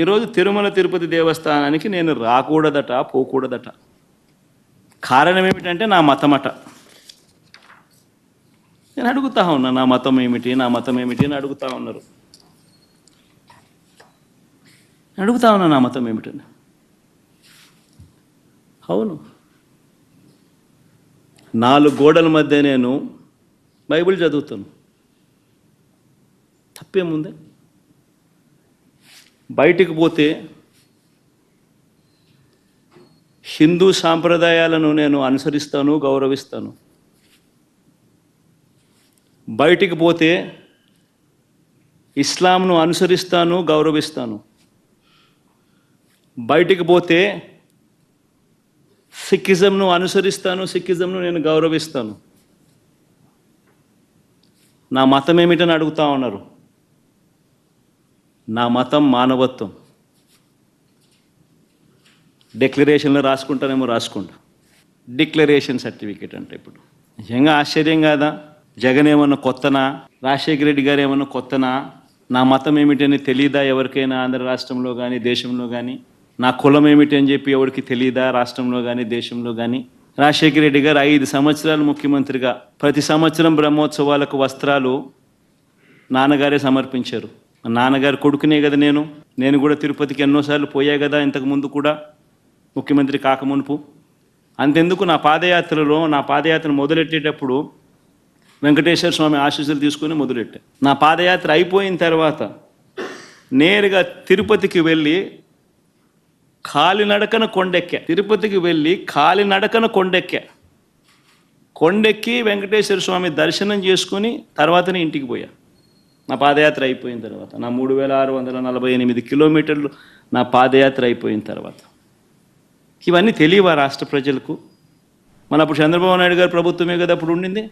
ఈరోజు తిరుమల తిరుపతి దేవస్థానానికి నేను రాకూడదట, పోకూడదట. కారణం ఏమిటంటే నా మతమట. నేను అడుగుతా ఉన్నా, నా మతం ఏమిటి, నా మతం ఏమిటి అని అడుగుతా ఉన్నారు. అడుగుతా ఉన్నా నా మతం ఏమిటని. అవును, 4 గోడల మధ్య నేను బైబిల్ చదువుతాను. తప్పేముంది? బయటికి పోతే హిందూ సాంప్రదాయాలను నేను అనుసరిస్తాను, గౌరవిస్తాను. బయటికి పోతే ఇస్లాంను అనుసరిస్తాను, గౌరవిస్తాను. బయటికి పోతే సిక్కిజంను అనుసరిస్తాను, సిక్కిజంను నేను గౌరవిస్తాను. నా మతం ఏమిటని అడుగుతా ఉన్నారు. నా మతం మానవత్వం. డిక్లరేషన్లో రాసుకుంటానేమో రాసుకుంటా. డిక్లరేషన్ సర్టిఫికేట్ అంటే ఇప్పుడు నిజంగా ఆశ్చర్యం కాదా? జగన్ ఏమన్నా కొత్తనా? రాజశేఖర రెడ్డి గారు ఏమన్నా కొత్తనా? నా మతం ఏమిటని తెలియదా ఎవరికైనా ఆంధ్ర రాష్ట్రంలో కానీ దేశంలో కానీ? నా కులం ఏమిటి అని చెప్పి ఎవరికి తెలియదా రాష్ట్రంలో కానీ దేశంలో కానీ? రాజశేఖర రెడ్డి గారు 5 సంవత్సరాలు ముఖ్యమంత్రిగా ప్రతి సంవత్సరం బ్రహ్మోత్సవాలకు వస్త్రాలు నాన్నగారే సమర్పించారు. నాన్నగారు కొడుకునే కదా నేను కూడా తిరుపతికి ఎన్నోసార్లు పోయా కదా ఇంతకు ముందు కూడా, ముఖ్యమంత్రి కాకమునుపు. అంతెందుకు, నా పాదయాత్ర మొదలెట్టేటప్పుడు వెంకటేశ్వర స్వామి ఆశీస్సులు తీసుకుని మొదలెట్టా. నా పాదయాత్ర అయిపోయిన తర్వాత నేరుగా తిరుపతికి వెళ్ళి కాలినడకన కొండెక్కా. తిరుపతికి వెళ్ళి కాలినడకన కొండెక్కి వెంకటేశ్వర స్వామి దర్శనం చేసుకుని తర్వాతనే ఇంటికి పోయా. నా పాదయాత్ర అయిపోయిన తర్వాత, నా 3648 కిలోమీటర్లు నా పాదయాత్ర అయిపోయిన తర్వాత. ఇవన్నీ తెలియవా రాష్ట్ర ప్రజలకు? మన అప్పుడు చంద్రబాబు నాయుడు గారు ప్రభుత్వమే కదా అప్పుడు ఉండింది.